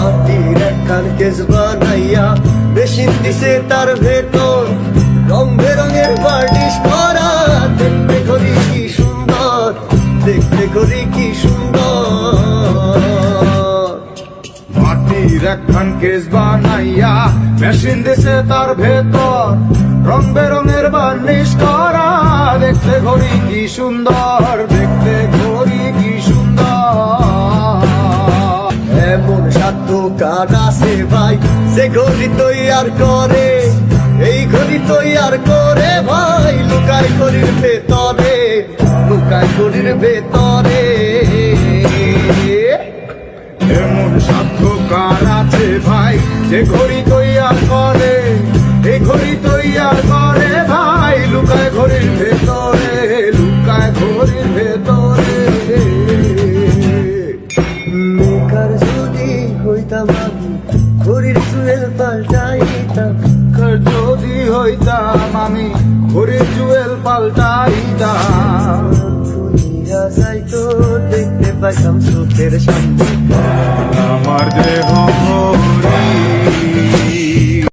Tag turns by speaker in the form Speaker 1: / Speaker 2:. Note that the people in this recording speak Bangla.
Speaker 1: মাটির একখান কেস বানাইয়া মেশিন দিছে তার ভেতর রং বেরঙের বার্নিশ করা। দেখতে ঘড়ি কি সুন্দর, দেখতে ঘড়ি কি সুন্দর।
Speaker 2: মাটির একখান কেস বানাইয়া মেশিন দিছে তার ভেতর রং বেরঙের বার্নিশ করা। দেখতে ঘড়ি কি সুন্দর, দেখতে ঘড়ি কি সুন্দর।
Speaker 1: এমন সাধ্য কার আছে ভাই যে ঘড়ি তৈয়ার করে, এই ঘড়ি তৈয়ার করে ভাই লুকায় ঘড়ির ভেতরে, লুকায় ঘড়ির ভেতরে।
Speaker 2: এমন সাধ্য কার আছে ভাই যে ঘড়ি তৈয়ার করে, এই ঘড়ি তৈয়ার করে ভাই লুকায় ঘড়ির ভেতরে, লুকায় ঘড়ির ভেতরে।
Speaker 1: মেকার যদি হইতাম আমি ঘড়ির জুয়েল পাল্টাইতাম,
Speaker 2: যদি হইতাম আমি ঘড়ির জুয়েল পাল্টাইতাম।
Speaker 1: ফুলিয়া যাইতো দেখতে পাইতাম চোখের সামনে
Speaker 2: আমার দেহ